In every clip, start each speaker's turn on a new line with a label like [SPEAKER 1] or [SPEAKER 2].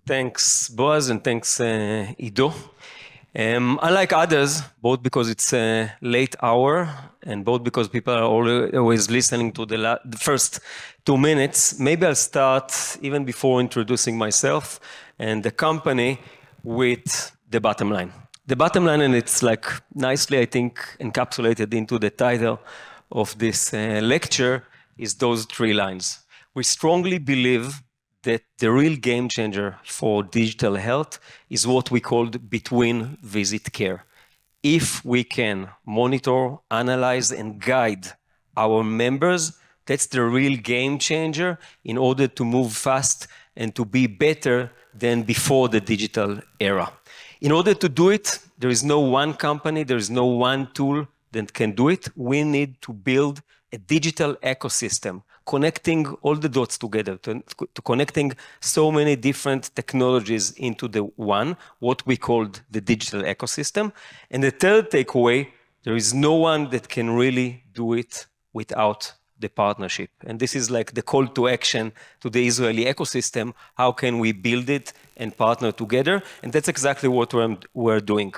[SPEAKER 1] Thanks, Boaz, and thanks, Ido. Unlike others, both because it's a late hour and both because people are always listening to the first 2 minutes, maybe I'll start even before introducing myself and the company with the bottom line. The bottom line, and it's like nicely, I think, encapsulated into the title of this lecture, is those 3 lines. We strongly believe that the real game changer for digital health is what we called between visit care. If we can monitor, analyze, and guide our members, that's the real game changer in order to move fast and to be better than before the digital era. In order to do it, there is no one company, there is no one tool that can do it. We need to build a digital ecosystem, connecting all the dots together, to connecting so many different technologies into the one, what we called the digital ecosystem. And the third takeaway, there is no one that can really do it without the partnership. And this is like the call to action to the Israeli ecosystem. How can we build it and partner together? And that's exactly what we're doing.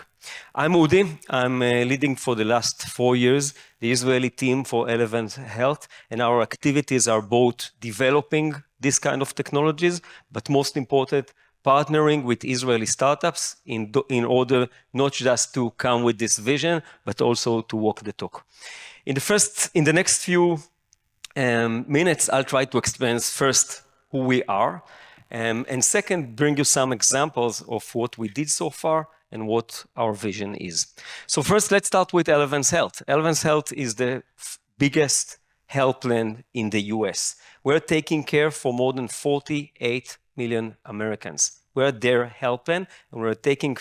[SPEAKER 1] I'm Udi. I'm leading for the last 4 years the Israeli team for Elevance Health, and our activities are both developing this kind of technologies, but most important, partnering with Israeli startups in order not just to come with this vision, but also to walk the talk. In the next few minutes, I'll try to explain first who we are, and second, bring you some examples of what we did so far and what our vision is. So first, let's start with Elevance Health. Elevance Health is the biggest health plan in the US. We're taking care for more than 48 million Americans. We're their health plan, and we're taking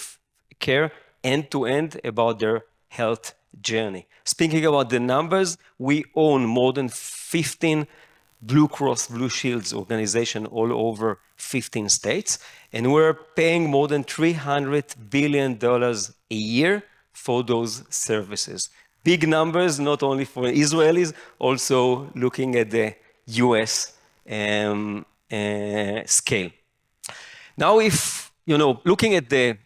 [SPEAKER 1] care end-to-end about their health journey. Speaking about the numbers, we own more than 15 Blue Cross Blue Shields organization all over 15 states, and we're paying more than $300 billion a year for those services. Big numbers, not only for Israelis, also looking at the US scale. Now, if, looking at the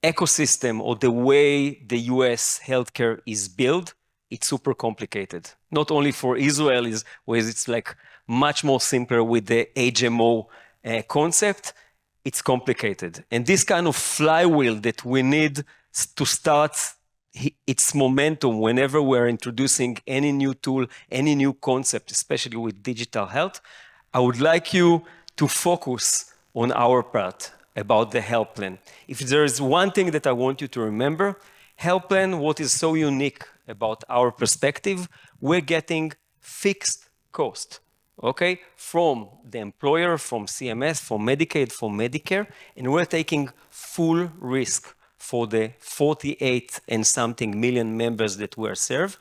[SPEAKER 1] ecosystem or the way the US healthcare is built, it's super complicated. Not only for Israelis, where it's like much more simpler with the HMO concept, it's complicated. And this kind of flywheel that we need to start its momentum whenever we're introducing any new tool, any new concept, especially with digital health, I would like you to focus on our part about the health plan. If there is one thing that I want you to remember, health plan, what is so unique about our perspective, we're getting fixed cost, okay? From the employer, from CMS, from Medicaid, from Medicare, and we're taking full risk for the 48 and something million members that we serve.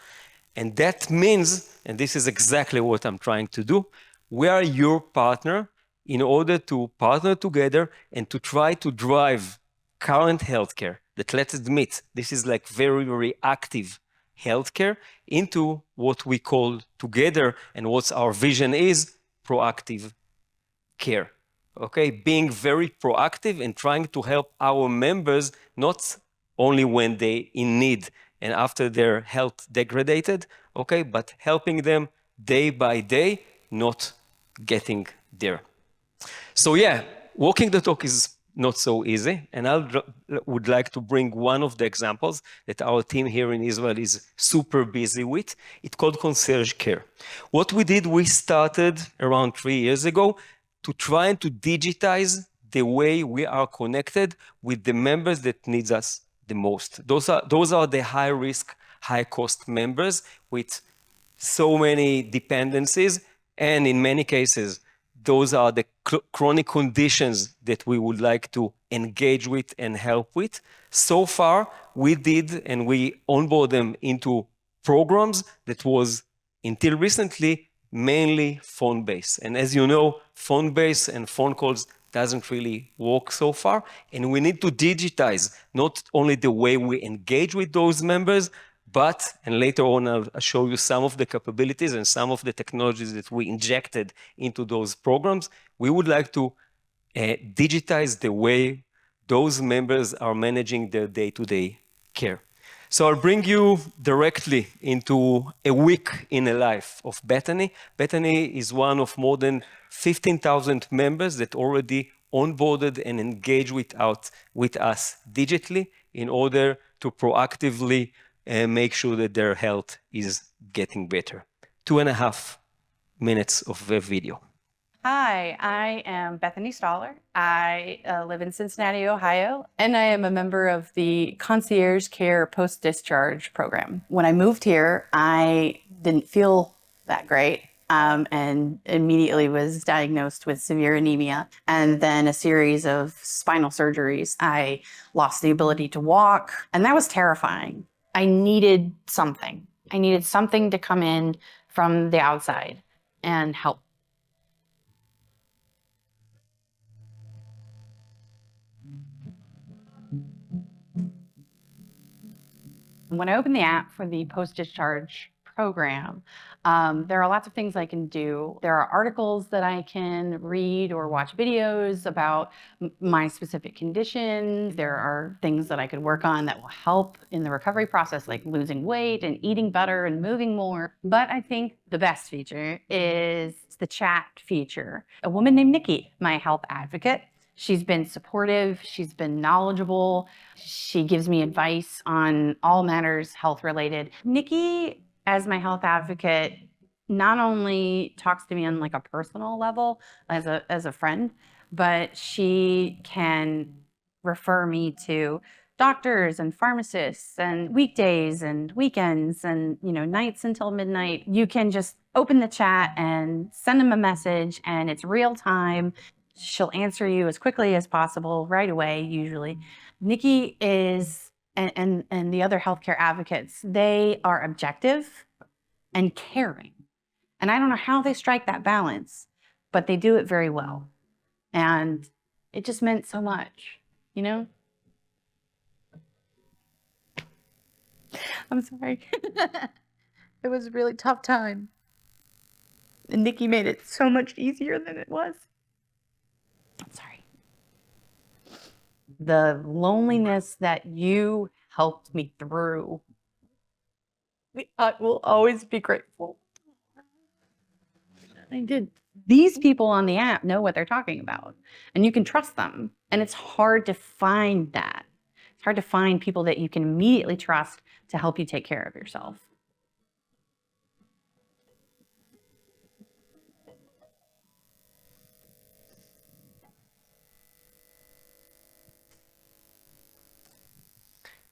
[SPEAKER 1] And that means, and this is exactly what I'm trying to do, we are your partner in order to partner together and to try to drive current healthcare that, let's admit, this is like very, very active healthcare into what we call together, and what our vision is, proactive care. Okay, being very proactive and trying to help our members not only when they in need and after their health degraded, okay, but helping them day by day, not getting there. So yeah, walking the talk is not so easy, and I would like to bring one of the examples that our team here in Israel is super busy with. It's called concierge care. What we did, we started around 3 years ago to try to digitize the way we are connected with the members that needs us the most. Those are the high-risk, high-cost members with so many dependencies, and in many cases, those are the chronic conditions that we would like to engage with and help with. So far, we did, and we onboard them into programs that was, until recently, mainly phone-based. And as you know, phone-based and phone calls doesn't really work so far. And we need to digitize not only the way we engage with those members, but, and later on I'll show you some of the capabilities and some of the technologies that we injected into those programs, we would like to digitize the way those members are managing their day-to-day care. So I'll bring you directly into a week in the life of Bethany. Bethany is one of more than 15,000 members that already onboarded and engaged with us digitally in order to proactively make sure that their health is getting better. 2.5 minutes of a video.
[SPEAKER 2] Hi, I am Bethany Stoller. I live in Cincinnati, Ohio, and I am a member of the Concierge Care Post-Discharge Program. When I moved here, I didn't feel that great and immediately was diagnosed with severe anemia and then a series of spinal surgeries. I lost the ability to walk, and that was terrifying. I needed something. I needed something to come in from the outside and help. When I open the app for the post-discharge program, there are lots of things I can do. There are articles that I can read or watch videos about my specific condition. There are things that I could work on that will help in the recovery process, like losing weight and eating better and moving more. But I think the best feature is the chat feature. A woman named Nikki, my health advocate, she's been supportive, she's been knowledgeable, she gives me advice on all matters health related. Nikki, as my health advocate, not only talks to me on like a personal level as a friend, but she can refer me to doctors and pharmacists and weekdays and weekends and nights until midnight. You can just open the chat and send them a message and it's real time. She'll answer you as quickly as possible, right away, usually. Nikki is, and the other healthcare advocates, they are objective and caring. And I don't know how they strike that balance, but they do it very well. And it just meant so much, I'm sorry. It was a really tough time. And Nikki made it so much easier than it was. I'm sorry. The loneliness that you helped me through, I will always be grateful. I did. These people on the app know what they're talking about, and you can trust them. And it's hard to find that. It's hard to find people that you can immediately trust to help you take care of yourself.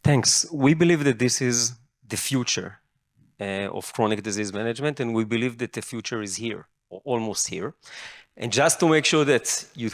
[SPEAKER 1] Thanks. We believe that this is the future of chronic disease management, and we believe that the future is here, or almost here. And just to make sure that you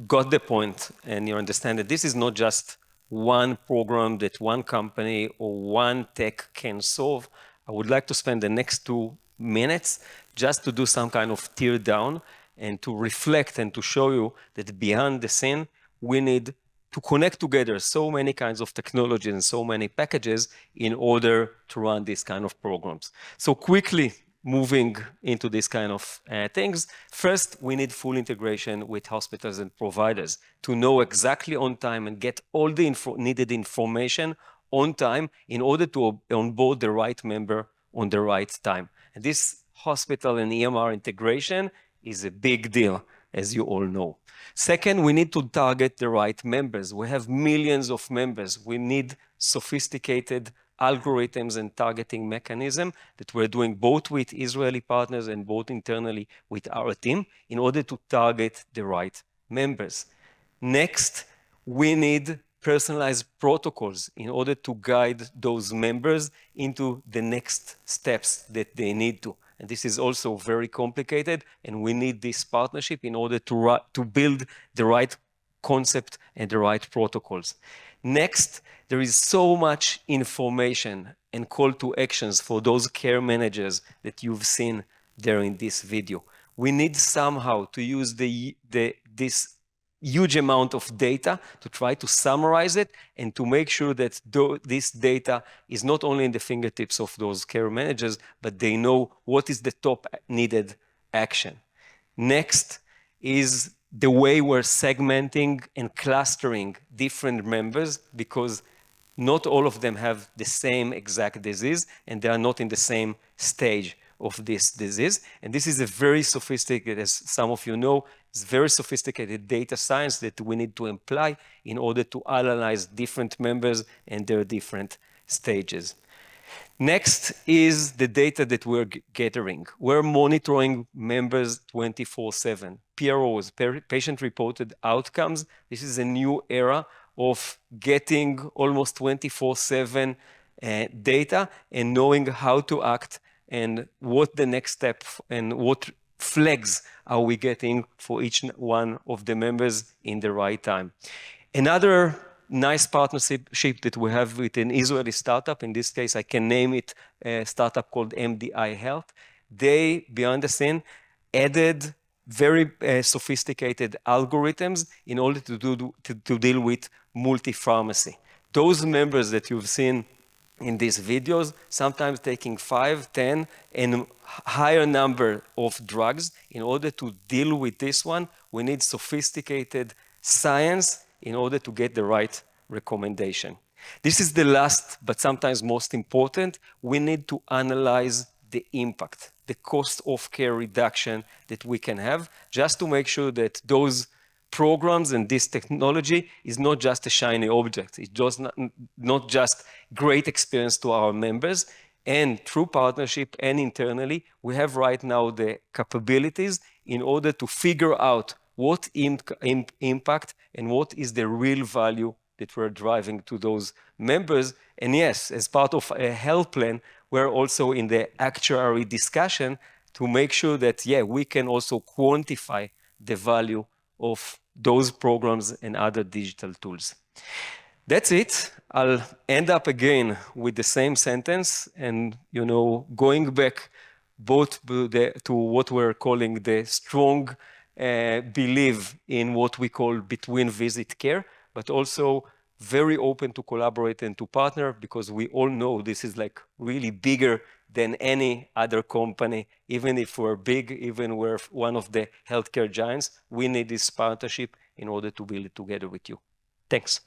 [SPEAKER 1] got the point and you understand that this is not just one program that one company or one tech can solve, I would like to spend the next 2 minutes just to do some kind of tear down and to reflect and to show you that behind the scene, we need to connect together so many kinds of technologies and so many packages in order to run these kind of programs. So quickly moving into these kind of things, first, we need full integration with hospitals and providers to know exactly on time and get all the needed information on time in order to onboard the right member on the right time. And this hospital and EMR integration is a big deal, as you all know. Second, we need to target the right members. We have millions of members. We need sophisticated algorithms and targeting mechanism that we're doing both with Israeli partners and both internally with our team in order to target the right members. Next, we need personalized protocols in order to guide those members into the next steps that they need to. And this is also very complicated, and we need this partnership in order to build the right concept and the right protocols. Next, there is so much information and call to actions for those care managers that you've seen there in this video. We need somehow to use this huge amount of data to try to summarize it and to make sure that this data is not only in the fingertips of those care managers, but they know what is the top needed action. Next is the way we're segmenting and clustering different members, because not all of them have the same exact disease, and they are not in the same stage of this disease. And this is a very sophisticated, as some of you know, it's very sophisticated data science that we need to apply in order to analyze different members and their different stages. Next is the data that we're gathering. We're monitoring members 24/7. PROs, patient-reported outcomes. This is a new era of getting almost 24/7 data and knowing how to act and what the next step and what flags are we getting for each one of the members in the right time. Another nice partnership that we have with an Israeli startup, in this case I can name it a startup called MDI Health. They, behind the scene, added very sophisticated algorithms in order to deal with multi-pharmacy. Those members that you've seen in these videos, sometimes taking 5, 10, and higher number of drugs. In order to deal with this one, we need sophisticated science in order to get the right recommendation. This is the last, but sometimes most important. We need to analyze the impact, the cost of care reduction that we can have, just to make sure that those programs and this technology is not just a shiny object. It's just not just great experience to our members. And through partnership and internally, we have right now the capabilities in order to figure out what impact and what is the real value that we're driving to those members. And yes, as part of a health plan, we're also in the actuary discussion to make sure that, yeah, we can also quantify the value of those programs and other digital tools. That's it. I'll end up again with the same sentence and, going back both to what we're calling the strong belief in what we call between visit care, but also very open to collaborate and to partner, because we all know this is like really bigger than any other company. Even if we're big, even we're one of the healthcare giants, we need this partnership in order to build it together with you. Thanks.